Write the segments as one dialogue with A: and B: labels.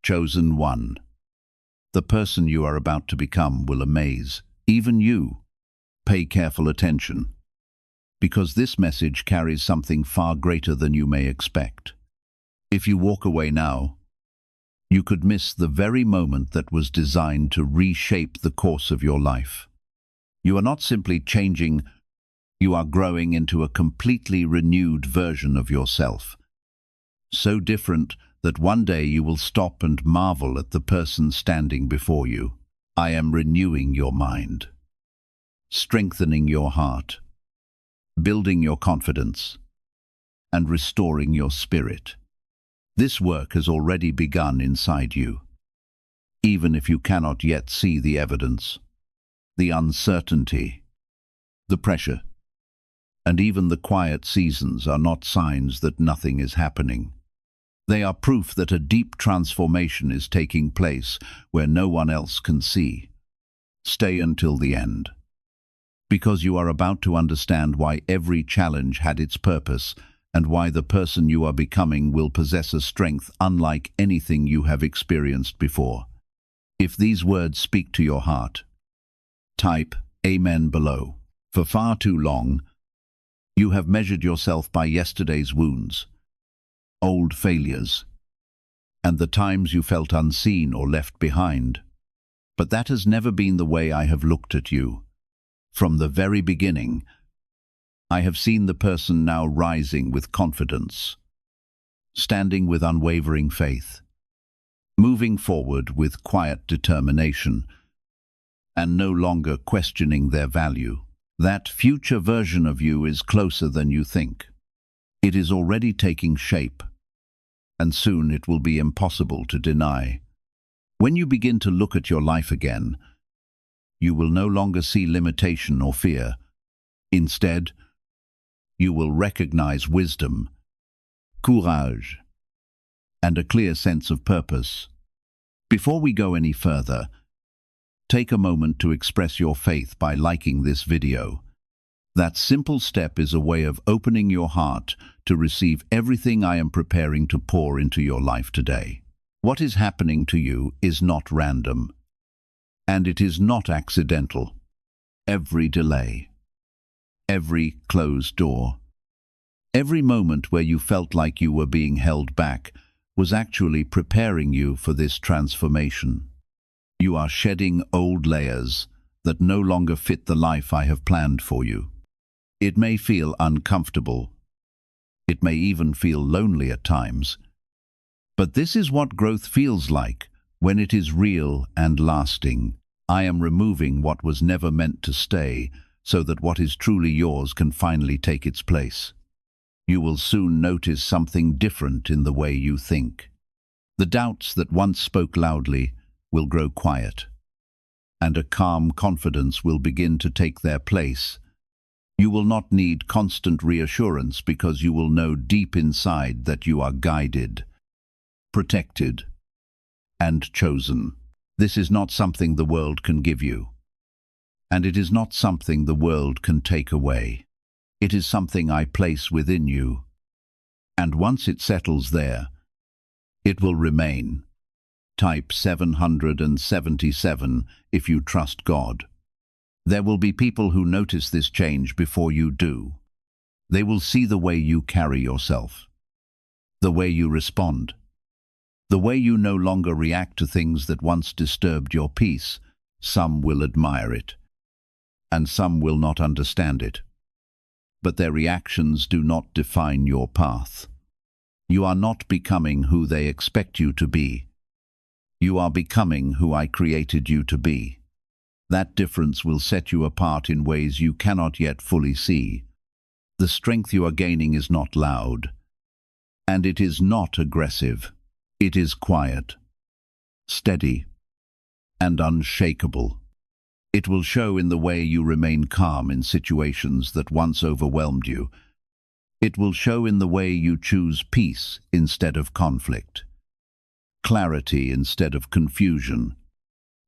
A: Chosen one. The person you are about to become will amaze, even you. Pay careful attention, because this message carries something far greater than you may expect. If you walk away now, you could miss the very moment that was designed to reshape the course of your life. You are not simply changing, you are growing into a completely renewed version of yourself. So different that one day you will stop and marvel at the person standing before you. I am renewing your mind, strengthening your heart, building your confidence, and restoring your spirit. This work has already begun inside you, even if you cannot yet see the evidence. The uncertainty, the pressure, and even the quiet seasons are not signs that nothing is happening. They are proof that a deep transformation is taking place where no one else can see. Stay until the end, because you are about to understand why every challenge had its purpose and why the person you are becoming will possess a strength unlike anything you have experienced before. If these words speak to your heart, type Amen below. For far too long, you have measured yourself by yesterday's wounds, old failures, and the times you felt unseen or left behind. But that has never been the way I have looked at you. From the very beginning, I have seen the person now rising with confidence, standing with unwavering faith, moving forward with quiet determination, and no longer questioning their value. That future version of you is closer than you think. It is already taking shape, and soon it will be impossible to deny. When you begin to look at your life again, you will no longer see limitation or fear. Instead, you will recognize wisdom, courage, and a clear sense of purpose. Before we go any further, take a moment to express your faith by liking this video. That simple step is a way of opening your heart to receive everything I am preparing to pour into your life today. What is happening to you is not random, and it is not accidental. Every delay, every closed door, every moment where you felt like you were being held back was actually preparing you for this transformation. You are shedding old layers that no longer fit the life I have planned for you. It may feel uncomfortable. It may even feel lonely at times. But this is what growth feels like when it is real and lasting. I am removing what was never meant to stay so that what is truly yours can finally take its place. You will soon notice something different in the way you think. The doubts that once spoke loudly will grow quiet, and a calm confidence will begin to take their place. You will not need constant reassurance because you will know deep inside that you are guided, protected, and chosen. This is not something the world can give you, and it is not something the world can take away. It is something I place within you, and once it settles there, it will remain. Type 777 if you trust God. There will be people who notice this change before you do. They will see the way you carry yourself, the way you respond, the way you no longer react to things that once disturbed your peace. Some will admire it, and some will not understand it. But their reactions do not define your path. You are not becoming who they expect you to be. You are becoming who I created you to be. That difference will set you apart in ways you cannot yet fully see. The strength you are gaining is not loud, and it is not aggressive. It is quiet, steady, and unshakable. It will show in the way you remain calm in situations that once overwhelmed you. It will show in the way you choose peace instead of conflict, clarity instead of confusion.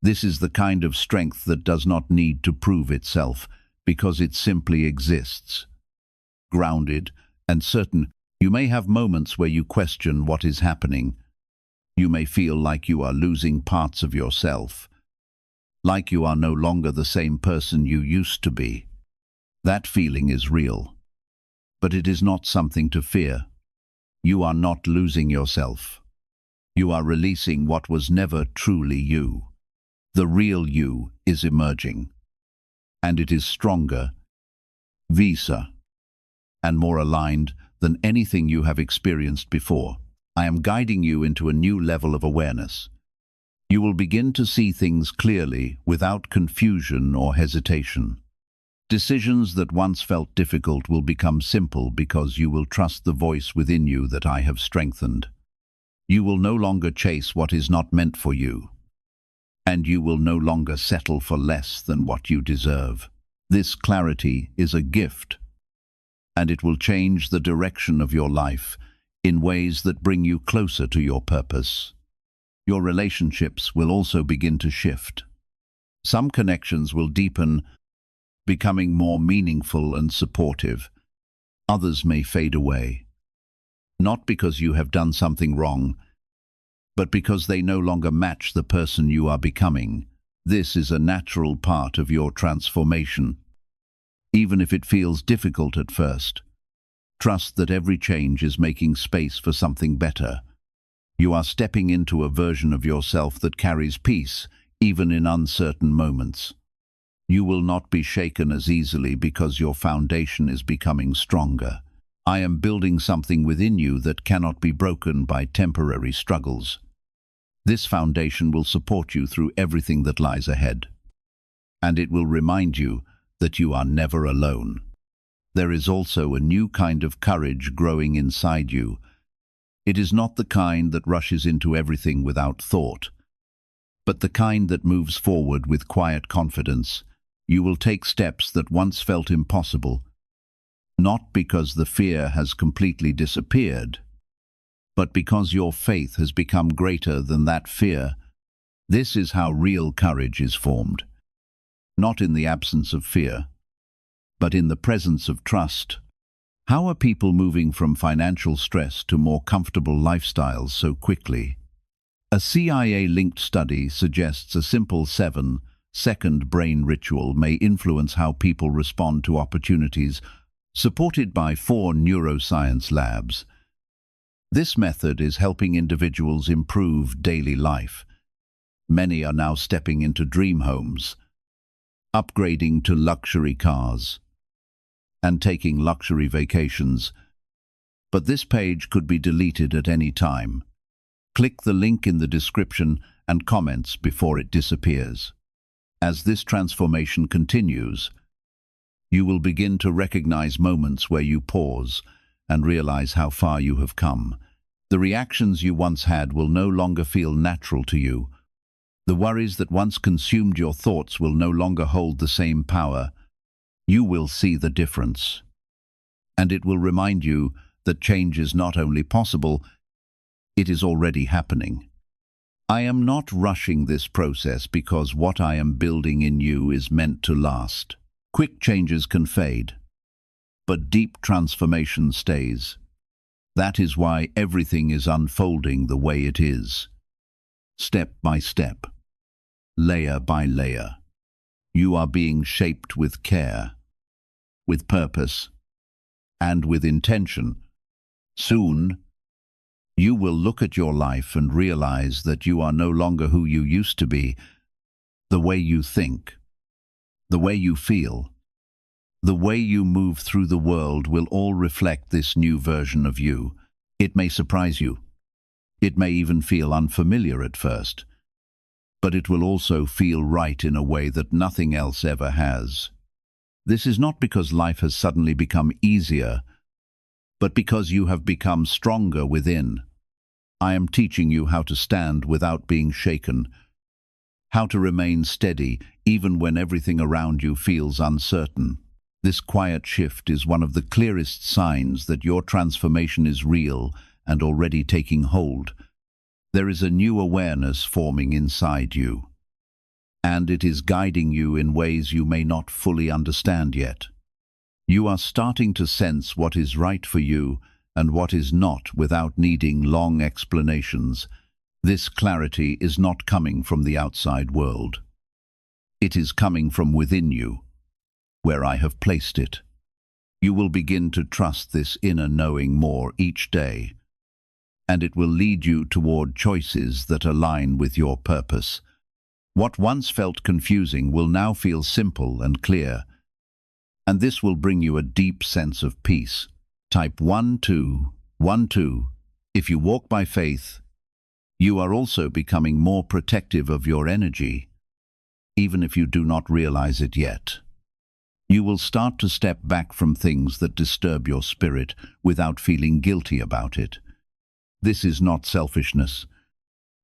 A: This is the kind of strength that does not need to prove itself because it simply exists. Grounded and certain, you may have moments where you question what is happening, You may feel like you are losing parts of yourself, like you are no longer the same person you used to be. That feeling is real, but it is not something to fear. You are not losing yourself. You are releasing what was never truly you. The real you is emerging, and it is stronger, wiser, and more aligned than anything you have experienced before. I am guiding you into a new level of awareness. You will begin to see things clearly without confusion or hesitation. Decisions that once felt difficult will become simple because you will trust the voice within you that I have strengthened. You will no longer chase what is not meant for you, and you will no longer settle for less than what you deserve. This clarity is a gift, and it will change the direction of your life in ways that bring you closer to your purpose. Your relationships will also begin to shift. Some connections will deepen, becoming more meaningful and supportive. Others may fade away, not because you have done something wrong, but because they no longer match the person you are becoming. This is a natural part of your transformation. Even if it feels difficult at first, trust that every change is making space for something better. You are stepping into a version of yourself that carries peace, even in uncertain moments. You will not be shaken as easily because your foundation is becoming stronger. I am building something within you that cannot be broken by temporary struggles. This foundation will support you through everything that lies ahead, and it will remind you that you are never alone. There is also a new kind of courage growing inside you. It is not the kind that rushes into everything without thought, but the kind that moves forward with quiet confidence. You will take steps that once felt impossible, not because the fear has completely disappeared, but because your faith has become greater than that fear. This is how real courage is formed, not in the absence of fear, but in the presence of trust. How are people moving from financial stress to more comfortable lifestyles so quickly? A CIA-linked study suggests a simple 7-second brain ritual may influence how people respond to opportunities, supported by 4 neuroscience labs. This method is helping individuals improve daily life. Many are now stepping into dream homes, upgrading to luxury cars, and taking luxury vacations. But this page could be deleted at any time. Click the link in the description and comments before it disappears. As this transformation continues, you will begin to recognize moments where you pause and realize how far you have come. The reactions you once had will no longer feel natural to you. The worries that once consumed your thoughts will no longer hold the same power. You will see the difference, and it will remind you that change is not only possible, it is already happening. I am not rushing this process because what I am building in you is meant to last. Quick changes can fade, but deep transformation stays. That is why everything is unfolding the way it is. Step by step, layer by layer. You are being shaped with care, with purpose, and with intention. Soon, you will look at your life and realize that you are no longer who you used to be. The way you think, the way you feel, the way you move through the world will all reflect this new version of you. It may surprise you. It may even feel unfamiliar at first, but it will also feel right in a way that nothing else ever has. This is not because life has suddenly become easier, but because you have become stronger within. I am teaching you how to stand without being shaken, how to remain steady even when everything around you feels uncertain. This quiet shift is one of the clearest signs that your transformation is real and already taking hold. There is a new awareness forming inside you, and it is guiding you in ways you may not fully understand yet. You are starting to sense what is right for you and what is not without needing long explanations. This clarity is not coming from the outside world. It is coming from within you, where I have placed it. You will begin to trust this inner knowing more each day, and it will lead you toward choices that align with your purpose. What once felt confusing will now feel simple and clear, and this will bring you a deep sense of peace. Type 1212. If you walk by faith, you are also becoming more protective of your energy, even if you do not realize it yet. You will start to step back from things that disturb your spirit without feeling guilty about it. This is not selfishness.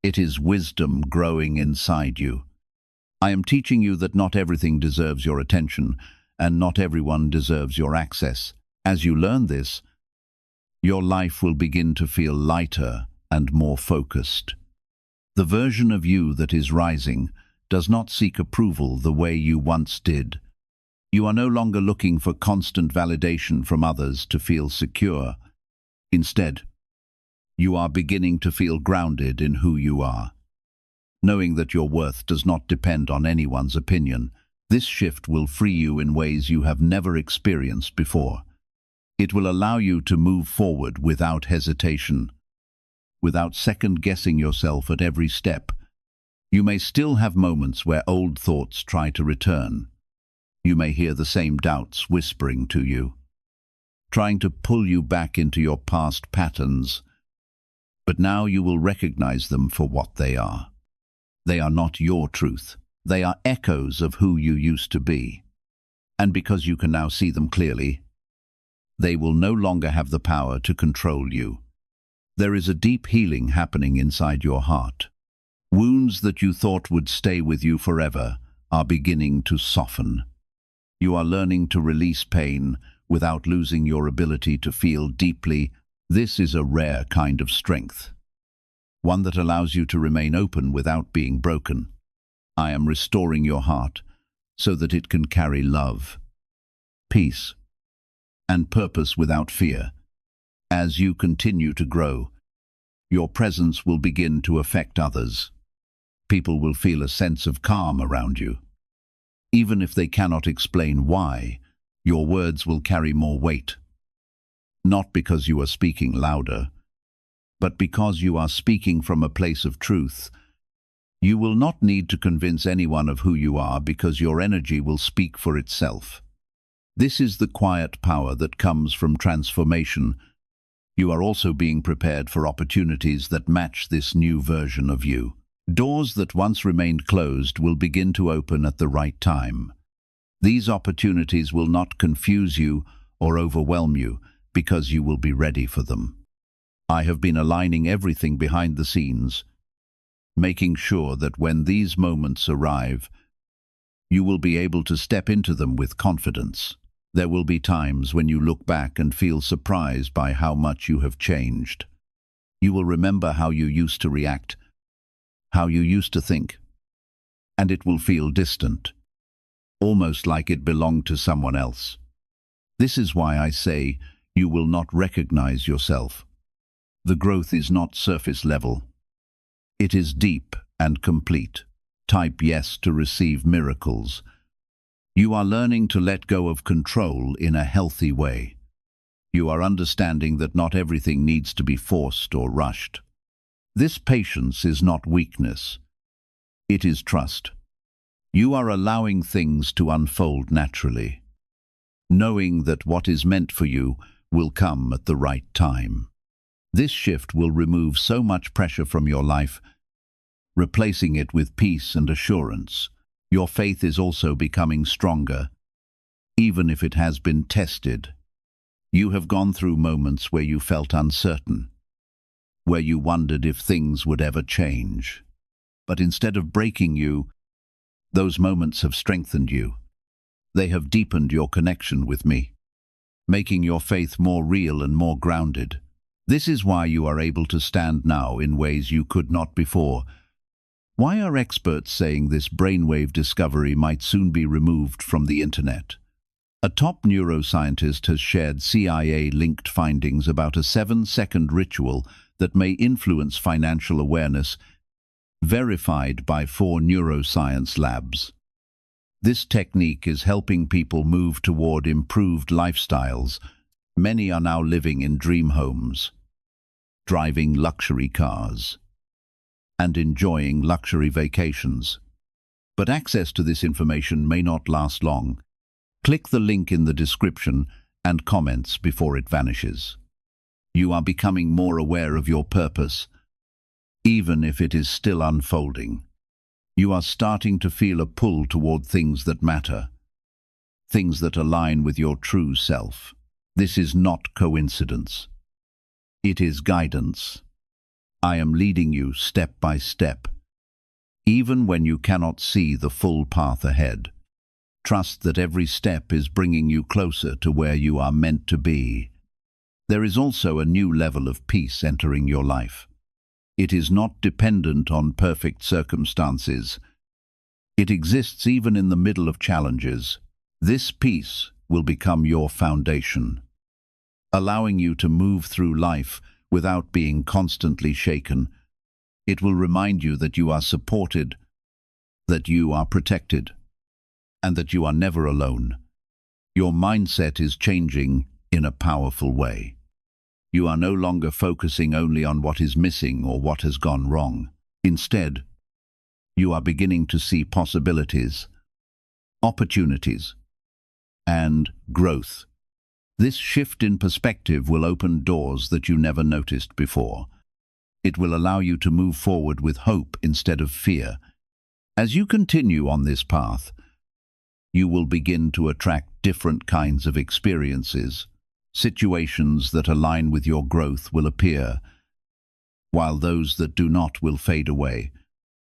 A: It is wisdom growing inside you. I am teaching you that not everything deserves your attention, and not everyone deserves your access. As you learn this, your life will begin to feel lighter and more focused. The version of you that is rising does not seek approval the way you once did. You are no longer looking for constant validation from others to feel secure. Instead, you are beginning to feel grounded in who you are. Knowing that your worth does not depend on anyone's opinion, this shift will free you in ways you have never experienced before. It will allow you to move forward without hesitation, without second-guessing yourself at every step. You may still have moments where old thoughts try to return. You may hear the same doubts whispering to you, trying to pull you back into your past patterns. But now you will recognize them for what they are. They are not your truth. They are echoes of who you used to be. And because you can now see them clearly, they will no longer have the power to control you. There is a deep healing happening inside your heart. Wounds that you thought would stay with you forever are beginning to soften. You are learning to release pain without losing your ability to feel deeply. This is a rare kind of strength, one that allows you to remain open without being broken. I am restoring your heart so that it can carry love, peace, and purpose without fear. As you continue to grow, your presence will begin to affect others. People will feel a sense of calm around you. Even if they cannot explain why, your words will carry more weight. Not because you are speaking louder, but because you are speaking from a place of truth. You will not need to convince anyone of who you are because your energy will speak for itself. This is the quiet power that comes from transformation. You are also being prepared for opportunities that match this new version of you. Doors that once remained closed will begin to open at the right time. These opportunities will not confuse you or overwhelm you because you will be ready for them. I have been aligning everything behind the scenes, making sure that when these moments arrive, you will be able to step into them with confidence. There will be times when you look back and feel surprised by how much you have changed. You will remember how you used to react, how you used to think, and it will feel distant, almost like it belonged to someone else. This is why I say you will not recognize yourself. The growth is not surface level. It is deep and complete. Type yes to receive miracles. You are learning to let go of control in a healthy way. You are understanding that not everything needs to be forced or rushed. This patience is not weakness. It is trust. You are allowing things to unfold naturally, knowing that what is meant for you will come at the right time. This shift will remove so much pressure from your life, replacing it with peace and assurance. Your faith is also becoming stronger, even if it has been tested. You have gone through moments where you felt uncertain, where you wondered if things would ever change. But instead of breaking you, those moments have strengthened you. They have deepened your connection with me, making your faith more real and more grounded. This is why you are able to stand now in ways you could not before. Why are experts saying this brainwave discovery might soon be removed from the internet? A top neuroscientist has shared CIA-linked findings about a 7-second ritual that may influence financial awareness, verified by 4 neuroscience labs. This technique is helping people move toward improved lifestyles. Many are now living in dream homes, driving luxury cars, and enjoying luxury vacations. But access to this information may not last long. Click the link in the description and comments before it vanishes. You are becoming more aware of your purpose, even if it is still unfolding. You are starting to feel a pull toward things that matter, things that align with your true self. This is not coincidence. It is guidance. I am leading you step by step, even when you cannot see the full path ahead. Trust that every step is bringing you closer to where you are meant to be. There is also a new level of peace entering your life. It is not dependent on perfect circumstances. It exists even in the middle of challenges. This peace will become your foundation, allowing you to move through life without being constantly shaken. It will remind you that you are supported, that you are protected, and that you are never alone. Your mindset is changing in a powerful way. You are no longer focusing only on what is missing or what has gone wrong. Instead, you are beginning to see possibilities, opportunities, and growth. This shift in perspective will open doors that you never noticed before. It will allow you to move forward with hope instead of fear. As you continue on this path, you will begin to attract different kinds of experiences. Situations that align with your growth will appear, while those that do not will fade away.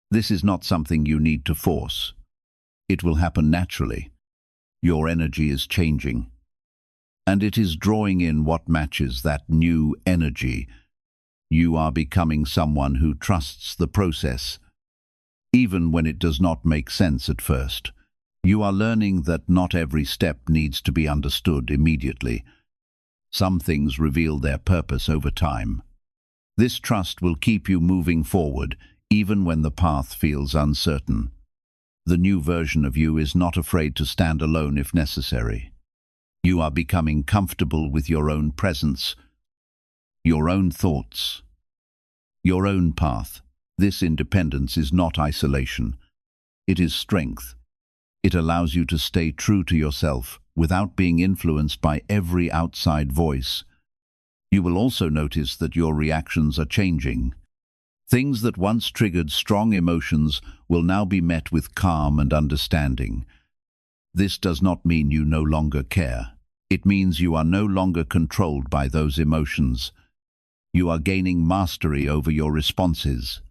A: This is not something you need to force. It will happen naturally. Your energy is changing, and it is drawing in what matches that new energy. You are becoming someone who trusts the process, even when it does not make sense at first. You are learning that not every step needs to be understood immediately. Some things reveal their purpose over time. This trust will keep you moving forward, even when the path feels uncertain. The new version of you is not afraid to stand alone if necessary. You are becoming comfortable with your own presence, your own thoughts, your own path. This independence is not isolation. It is strength. It allows you to stay true to yourself without being influenced by every outside voice. You will also notice that your reactions are changing. Things that once triggered strong emotions will now be met with calm and understanding. This does not mean you no longer care. It means you are no longer controlled by those emotions. You are gaining mastery over your responses,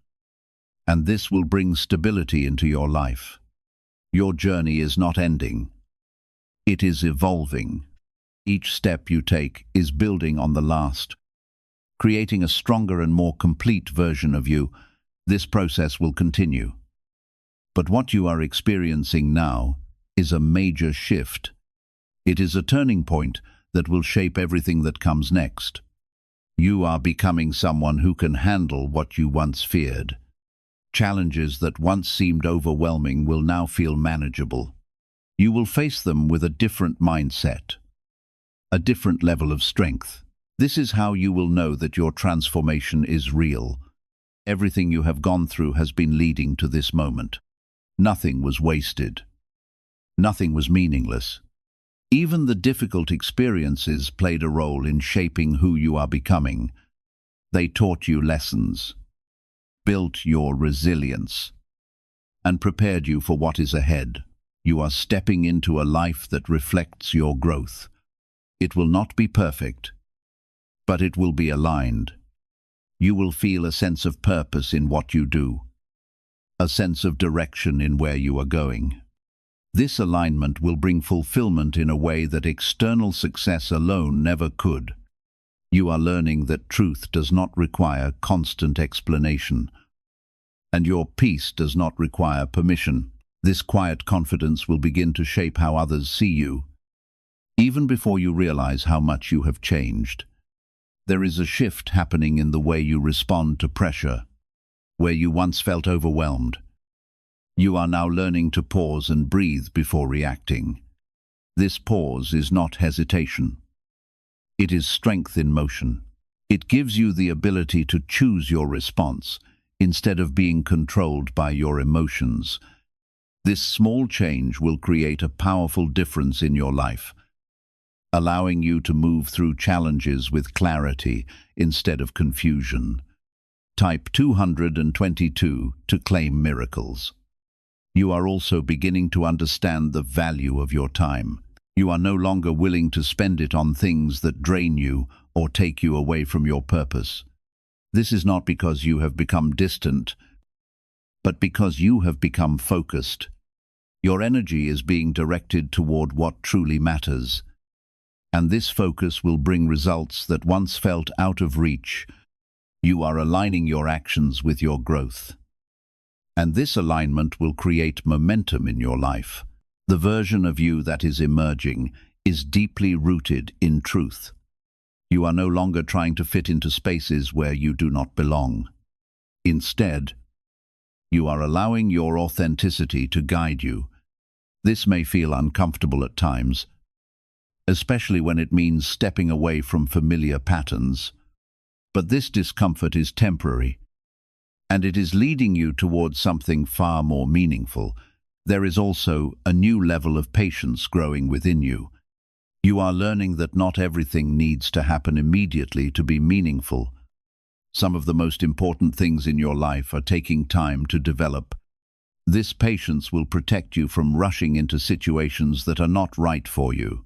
A: and this will bring stability into your life. Your journey is not ending. It is evolving. Each step you take is building on the last, creating a stronger and more complete version of you. This process will continue. But what you are experiencing now is a major shift. It is a turning point that will shape everything that comes next. You are becoming someone who can handle what you once feared. Challenges that once seemed overwhelming will now feel manageable. You will face them with a different mindset, a different level of strength. This is how you will know that your transformation is real. Everything you have gone through has been leading to this moment. Nothing was wasted. Nothing was meaningless. Even the difficult experiences played a role in shaping who you are becoming. They taught you lessons, built your resilience, and prepared you for what is ahead. You are stepping into a life that reflects your growth. It will not be perfect, but it will be aligned. You will feel a sense of purpose in what you do, a sense of direction in where you are going. This alignment will bring fulfillment in a way that external success alone never could. You are learning that truth does not require constant explanation, and your peace does not require permission. This quiet confidence will begin to shape how others see you, even before you realize how much you have changed. There is a shift happening in the way you respond to pressure. Where you once felt overwhelmed, you are now learning to pause and breathe before reacting. This pause is not hesitation. It is strength in motion. It gives you the ability to choose your response instead of being controlled by your emotions. This small change will create a powerful difference in your life, allowing you to move through challenges with clarity instead of confusion. Type 222 to claim miracles. You are also beginning to understand the value of your time. You are no longer willing to spend it on things that drain you or take you away from your purpose. This is not because you have become distant, but because you have become focused. Your energy is being directed toward what truly matters, and this focus will bring results that once felt out of reach. You are aligning your actions with your growth, and this alignment will create momentum in your life. The version of you that is emerging is deeply rooted in truth. You are no longer trying to fit into spaces where you do not belong. Instead, you are allowing your authenticity to guide you. This may feel uncomfortable at times, especially when it means stepping away from familiar patterns. But this discomfort is temporary, and it is leading you towards something far more meaningful. There is also a new level of patience growing within you. You are learning that not everything needs to happen immediately to be meaningful. Some of the most important things in your life are taking time to develop. This patience will protect you from rushing into situations that are not right for you.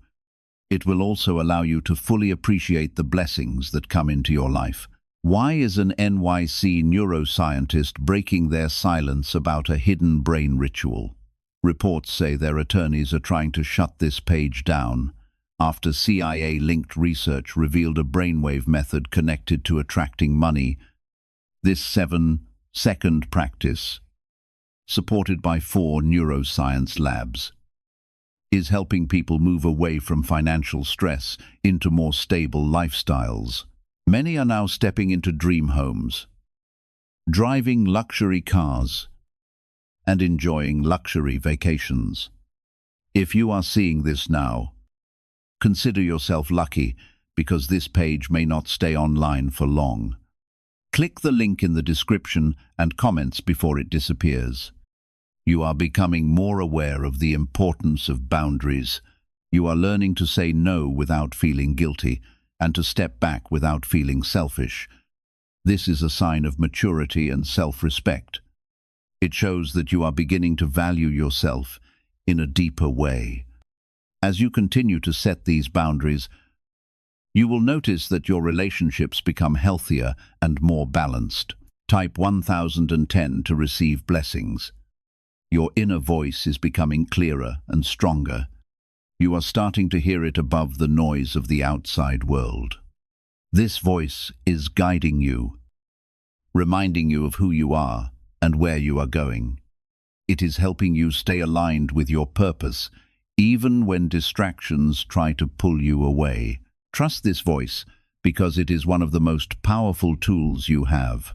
A: It will also allow you to fully appreciate the blessings that come into your life. Why is an NYC neuroscientist breaking their silence about a hidden brain ritual? Reports say their attorneys are trying to shut this page down after CIA-linked research revealed a brainwave method connected to attracting money. This 7-second practice, supported by 4 neuroscience labs, is helping people move away from financial stress into more stable lifestyles. Many are now stepping into dream homes, driving luxury cars, and enjoying luxury vacations. If you are seeing this now, consider yourself lucky, because this page may not stay online for long. Click the link in the description and comments before it disappears. You are becoming more aware of the importance of boundaries. You are learning to say no without feeling guilty, and to step back without feeling selfish. This is a sign of maturity and self-respect. It shows that you are beginning to value yourself in a deeper way. As you continue to set these boundaries, you will notice that your relationships become healthier and more balanced. Type 1010 to receive blessings. Your inner voice is becoming clearer and stronger. You are starting to hear it above the noise of the outside world. This voice is guiding you, reminding you of who you are and where you are going. It is helping you stay aligned with your purpose, even when distractions try to pull you away. Trust this voice, because it is one of the most powerful tools you have.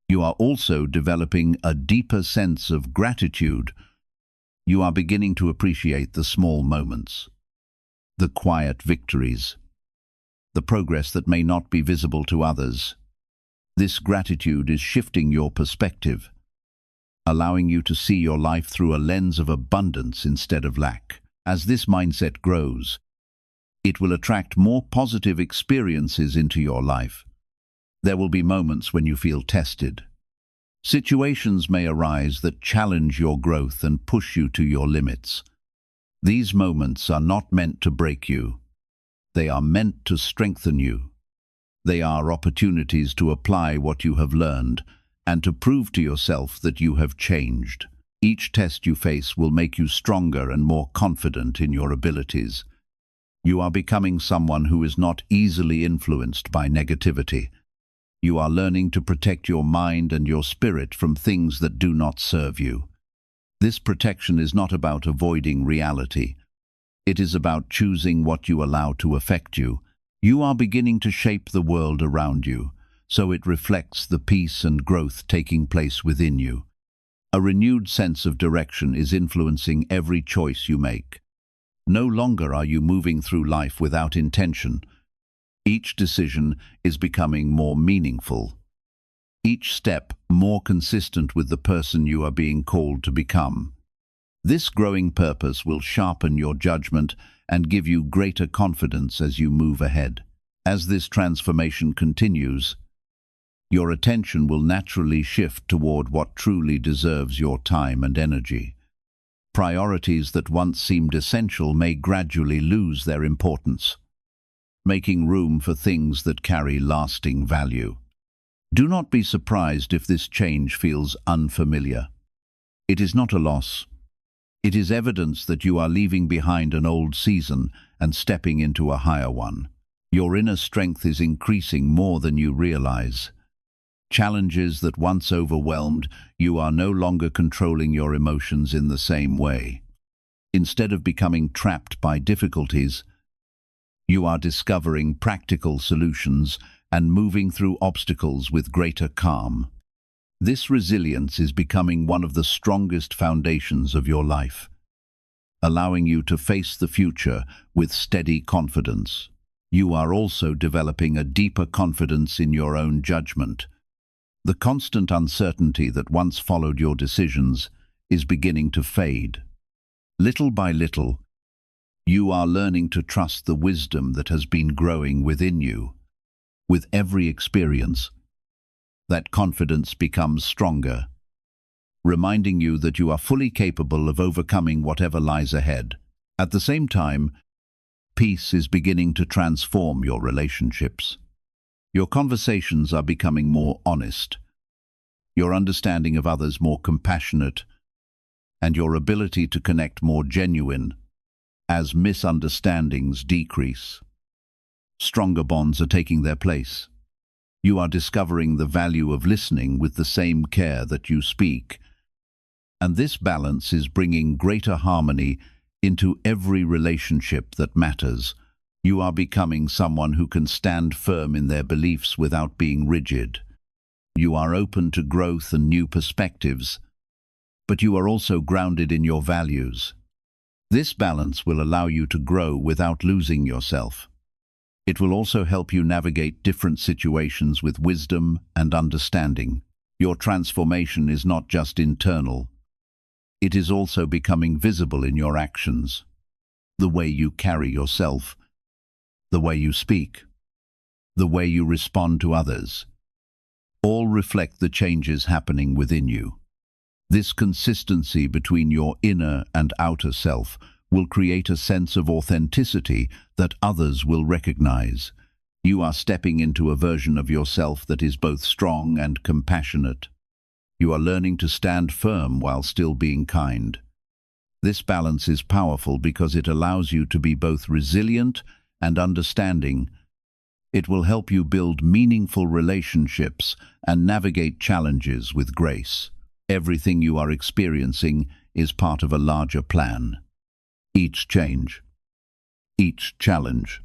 A: You are also developing a deeper sense of gratitude. You are beginning to appreciate the small moments, the quiet victories, the progress that may not be visible to others. This gratitude is shifting your perspective, allowing you to see your life through a lens of abundance instead of lack. As this mindset grows, it will attract more positive experiences into your life. There will be moments when you feel tested. Situations may arise that challenge your growth and push you to your limits. These moments are not meant to break you. They are meant to strengthen you. They are opportunities to apply what you have learned and to prove to yourself that you have changed. Each test you face will make you stronger and more confident in your abilities. You are becoming someone who is not easily influenced by negativity. You are learning to protect your mind and your spirit from things that do not serve you. This protection is not about avoiding reality. It is about choosing what you allow to affect you You are beginning to shape the world around you, so it reflects the peace and growth taking place within you. A renewed sense of direction is influencing every choice you make. No longer are you moving through life without intention. Each decision is becoming more meaningful. Each step more consistent with the person you are being called to become. This growing purpose will sharpen your judgment and give you greater confidence as you move ahead. As this transformation continues, your attention will naturally shift toward what truly deserves your time and energy. Priorities that once seemed essential may gradually lose their importance, making room for things that carry lasting value. Do not be surprised if this change feels unfamiliar. It is not a loss. It is evidence that you are leaving behind an old season and stepping into a higher one. Your inner strength is increasing more than you realize. Challenges that once overwhelmed, you are no longer controlling your emotions in the same way. Instead of becoming trapped by difficulties, you are discovering practical solutions and moving through obstacles with greater calm. This resilience is becoming one of the strongest foundations of your life, allowing you to face the future with steady confidence. You are also developing a deeper confidence in your own judgment. The constant uncertainty that once followed your decisions is beginning to fade. Little by little, you are learning to trust the wisdom that has been growing within you. With every experience, that confidence becomes stronger, reminding you that you are fully capable of overcoming whatever lies ahead. At the same time, peace is beginning to transform your relationships. Your conversations are becoming more honest, your understanding of others more compassionate, and your ability to connect more genuine as misunderstandings decrease. Stronger bonds are taking their place. You are discovering the value of listening with the same care that you speak, and this balance is bringing greater harmony into every relationship that matters. You are becoming someone who can stand firm in their beliefs without being rigid. You are open to growth and new perspectives, but you are also grounded in your values. This balance will allow you to grow without losing yourself. It will also help you navigate different situations with wisdom and understanding. Your transformation is not just internal. It is also becoming visible in your actions. The way you carry yourself, the way you speak, the way you respond to others, all reflect the changes happening within you. This consistency between your inner and outer self will create a sense of authenticity that others will recognize. You are stepping into a version of yourself that is both strong and compassionate. You are learning to stand firm while still being kind. This balance is powerful because it allows you to be both resilient and understanding. It will help you build meaningful relationships and navigate challenges with grace. Everything you are experiencing is part of a larger plan. Each change, each challenge,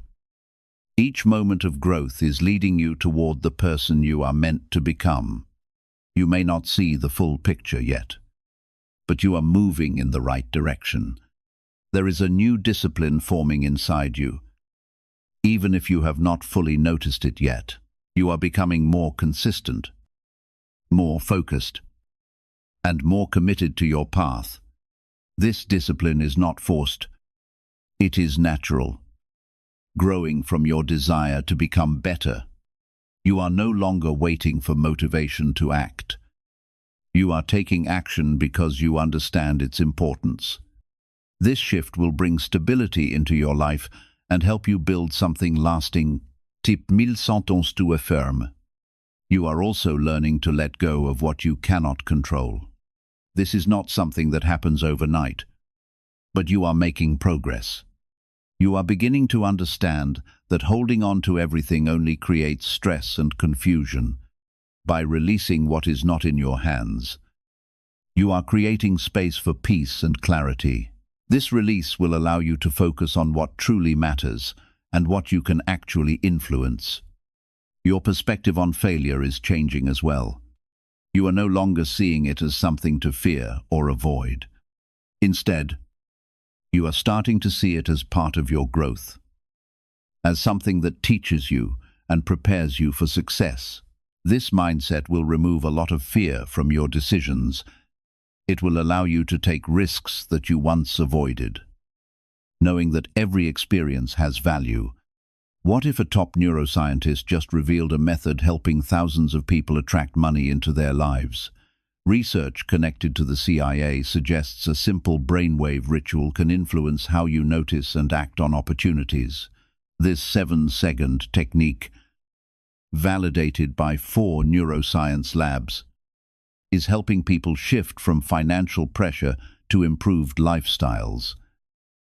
A: each moment of growth is leading you toward the person you are meant to become. You may not see the full picture yet, but you are moving in the right direction. There is a new discipline forming inside you. Even if you have not fully noticed it yet, you are becoming more consistent, more focused, and more committed to your path. This discipline is not forced. It is natural, growing from your desire to become better. You are no longer waiting for motivation to act. You are taking action because you understand its importance. This shift will bring stability into your life and help you build something lasting. Type 1111 to affirm. You are also learning to let go of what you cannot control. This is not something that happens overnight, but you are making progress. You are beginning to understand that holding on to everything only creates stress and confusion. By releasing what is not in your hands, you are creating space for peace and clarity. This release will allow you to focus on what truly matters and what you can actually influence. Your perspective on failure is changing as well. You are no longer seeing it as something to fear or avoid. Instead, you are starting to see it as part of your growth, as something that teaches you and prepares you for success. This mindset will remove a lot of fear from your decisions. It will allow you to take risks that you once avoided. Knowing that every experience has value. What if a top neuroscientist just revealed a method helping thousands of people attract money into their lives? Research connected to the CIA suggests a simple brainwave ritual can influence how you notice and act on opportunities. This 7-second technique, validated by 4 neuroscience labs, is helping people shift from financial pressure to improved lifestyles.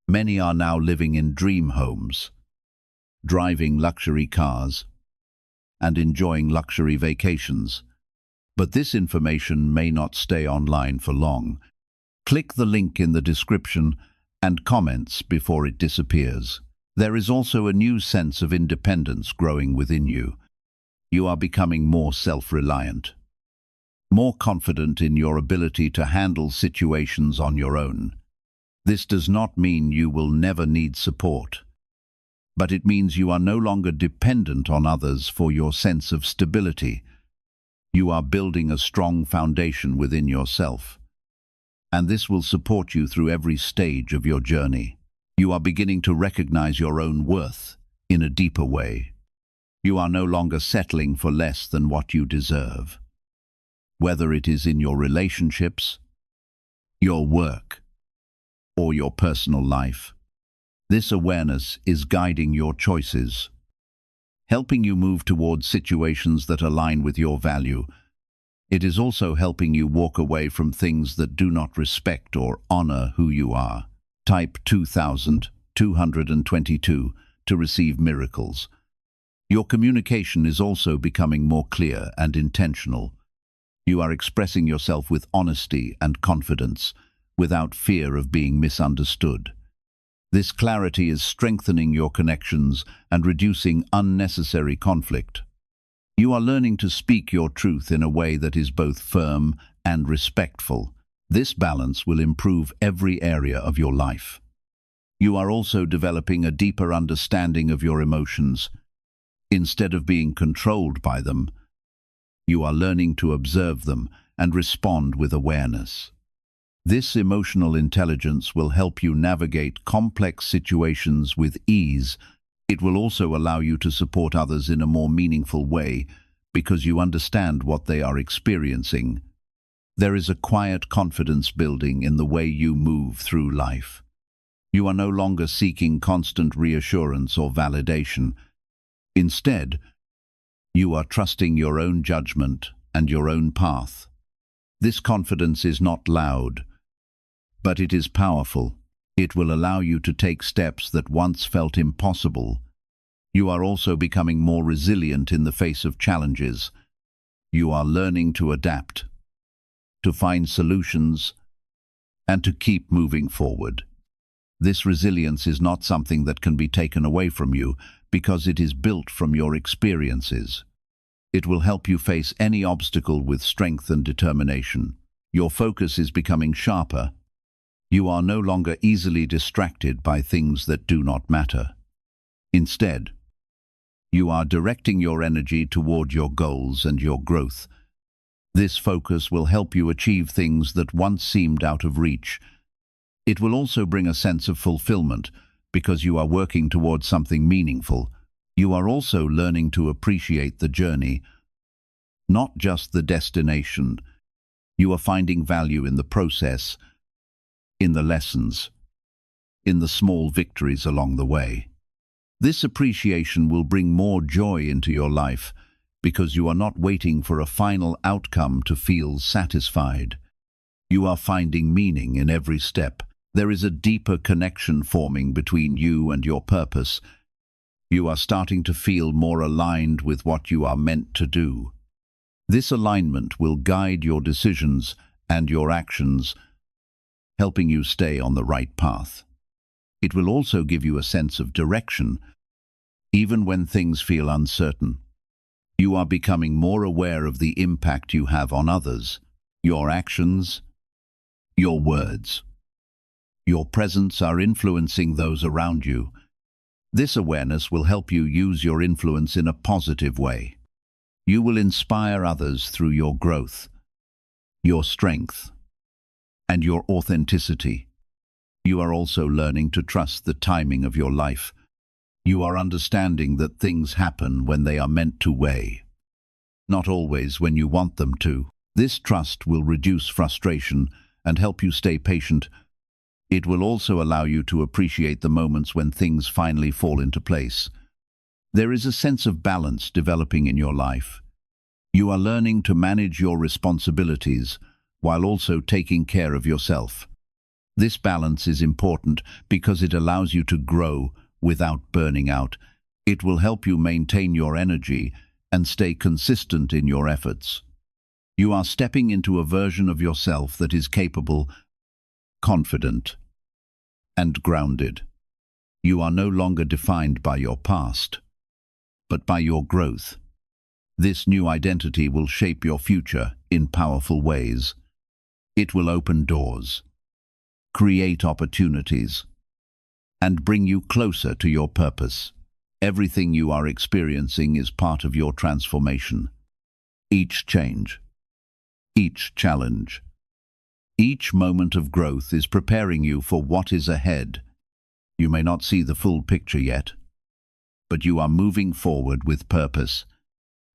A: Many are now living in dream homes, driving luxury cars, and enjoying luxury vacations. But this information may not stay online for long. Click the link in the description and comments before it disappears. There is also a new sense of independence growing within you. You are becoming more self-reliant, more confident in your ability to handle situations on your own. This does not mean you will never need support, but it means you are no longer dependent on others for your sense of stability. You are building a strong foundation within yourself, and this will support you through every stage of your journey. You are beginning to recognize your own worth in a deeper way. You are no longer settling for less than what you deserve. Whether it is in your relationships, your work, or your personal life, this awareness is guiding your choices, helping you move towards situations that align with your value. It is also helping you walk away from things that do not respect or honor who you are. Type 2222 to receive miracles. Your communication is also becoming more clear and intentional. You are expressing yourself with honesty and confidence, without fear of being misunderstood. This clarity is strengthening your connections and reducing unnecessary conflict. You are learning to speak your truth in a way that is both firm and respectful. This balance will improve every area of your life. You are also developing a deeper understanding of your emotions. Instead of being controlled by them, you are learning to observe them and respond with awareness. This emotional intelligence will help you navigate complex situations with ease. It will also allow you to support others in a more meaningful way because you understand what they are experiencing. There is a quiet confidence building in the way you move through life. You are no longer seeking constant reassurance or validation. Instead, you are trusting your own judgment and your own path. This confidence is not loud, but it is powerful. It will allow you to take steps that once felt impossible. You are also becoming more resilient in the face of challenges. You are learning to adapt, to find solutions, and to keep moving forward. This resilience is not something that can be taken away from you because it is built from your experiences. It will help you face any obstacle with strength and determination. Your focus is becoming sharper. You are no longer easily distracted by things that do not matter. Instead, you are directing your energy toward your goals and your growth. This focus will help you achieve things that once seemed out of reach. It will also bring a sense of fulfillment because you are working towards something meaningful. You are also learning to appreciate the journey, not just the destination. You are finding value in the process, in the lessons, in the small victories along the way. This appreciation will bring more joy into your life because you are not waiting for a final outcome to feel satisfied. You are finding meaning in every step. There is a deeper connection forming between you and your purpose. You are starting to feel more aligned with what you are meant to do. This alignment will guide your decisions and your actions, helping you stay on the right path. It will also give you a sense of direction even when things feel uncertain. You are becoming more aware of the impact you have on others, your actions, your words. Your presence are influencing those around you. This awareness will help you use your influence in a positive way. You will inspire others through your growth, your strength, and your authenticity. You are also learning to trust the timing of your life. You are understanding that things happen when they are meant to weigh, not always when you want them to. This trust will reduce frustration and help you stay patient. It will also allow you to appreciate the moments when things finally fall into place. There is a sense of balance developing in your life. You are learning to manage your responsibilities while also taking care of yourself. This balance is important because it allows you to grow without burning out. It will help you maintain your energy and stay consistent in your efforts. You are stepping into a version of yourself that is capable, confident, and grounded. You are no longer defined by your past, but by your growth. This new identity will shape your future in powerful ways. It will open doors, create opportunities, and bring you closer to your purpose. Everything you are experiencing is part of your transformation. Each change, each challenge, each moment of growth is preparing you for what is ahead. You may not see the full picture yet, but you are moving forward with purpose.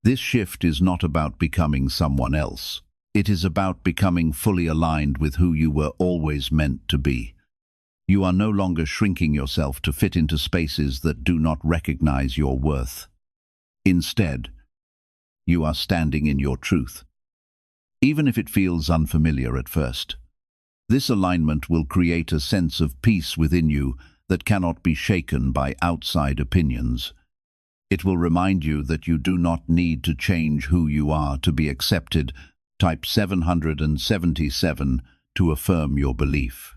A: This shift is not about becoming someone else. It is about becoming fully aligned with who you were always meant to be. You are no longer shrinking yourself to fit into spaces that do not recognize your worth. Instead, you are standing in your truth, even if it feels unfamiliar at first. This alignment will create a sense of peace within you that cannot be shaken by outside opinions. It will remind you that you do not need to change who you are to be accepted. Type 777 to affirm your belief.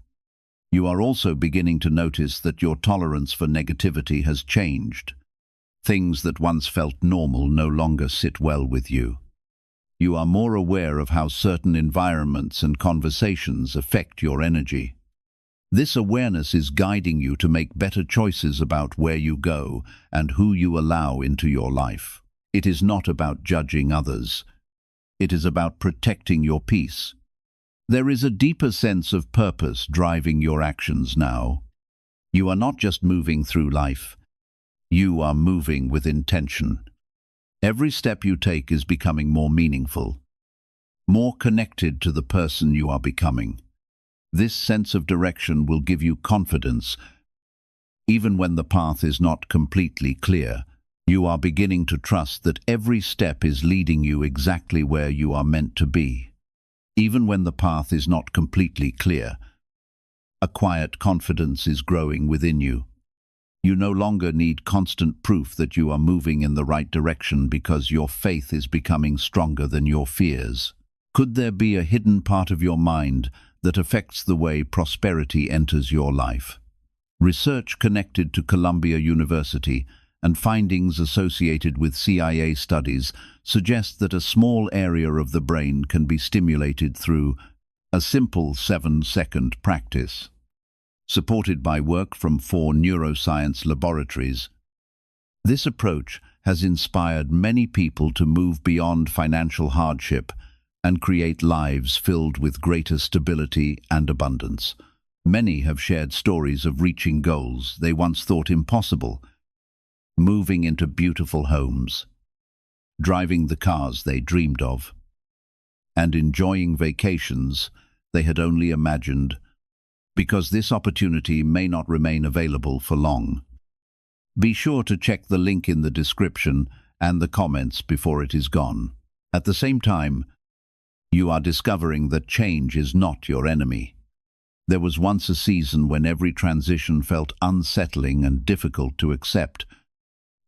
A: You are also beginning to notice that your tolerance for negativity has changed. Things that once felt normal no longer sit well with you. You are more aware of how certain environments and conversations affect your energy. This awareness is guiding you to make better choices about where you go and who you allow into your life. It is not about judging others. It is about protecting your peace. There is a deeper sense of purpose driving your actions now. You are not just moving through life. You are moving with intention. Every step you take is becoming more meaningful, more connected to the person you are becoming. This sense of direction will give you confidence. Even when the path is not completely clear, you are beginning to trust that every step is leading you exactly where you are meant to be. Even when the path is not completely clear, a quiet confidence is growing within you. You no longer need constant proof that you are moving in the right direction because your faith is becoming stronger than your fears. Could there be a hidden part of your mind that affects the way prosperity enters your life? Research connected to Columbia University and findings associated with CIA studies suggest that a small area of the brain can be stimulated through a simple 7-second practice. Supported by work from 4 neuroscience laboratories, this approach has inspired many people to move beyond financial hardship and create lives filled with greater stability and abundance. Many have shared stories of reaching goals they once thought impossible, moving into beautiful homes, driving the cars they dreamed of, and enjoying vacations they had only imagined, because this opportunity may not remain available for long. Be sure to check the link in the description and the comments before it is gone. At the same time, you are discovering that change is not your enemy. There was once a season when every transition felt unsettling and difficult to accept.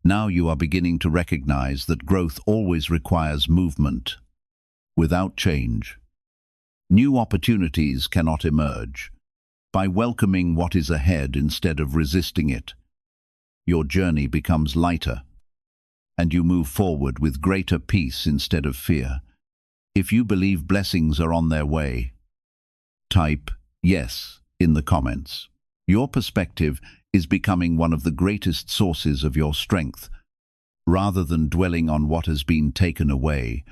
A: Now you are beginning to recognize that growth always requires movement. Without change, new opportunities cannot emerge. By welcoming what is ahead instead of resisting it, your journey becomes lighter, and you move forward with greater peace instead of fear. If you believe blessings are on their way, type yes in the comments. Your perspective is becoming one of the greatest sources of your strength. Rather than dwelling on what has been taken away,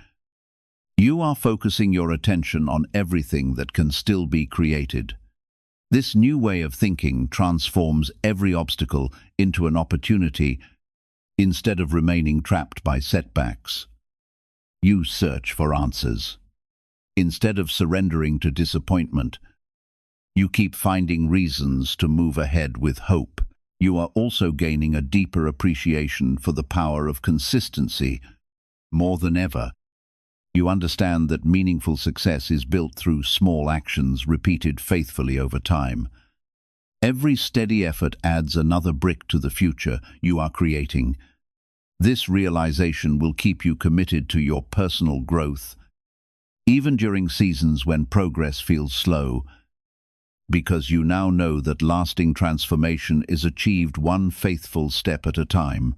A: you are focusing your attention on everything that can still be created. This new way of thinking transforms every obstacle into an opportunity instead of remaining trapped by setbacks. You search for answers. Instead of surrendering to disappointment, you keep finding reasons to move ahead with hope. You are also gaining a deeper appreciation for the power of consistency. More than ever, you understand that meaningful success is built through small actions repeated faithfully over time. Every steady effort adds another brick to the future you are creating. This realization will keep you committed to your personal growth, even during seasons when progress feels slow, because you now know that lasting transformation is achieved one faithful step at a time.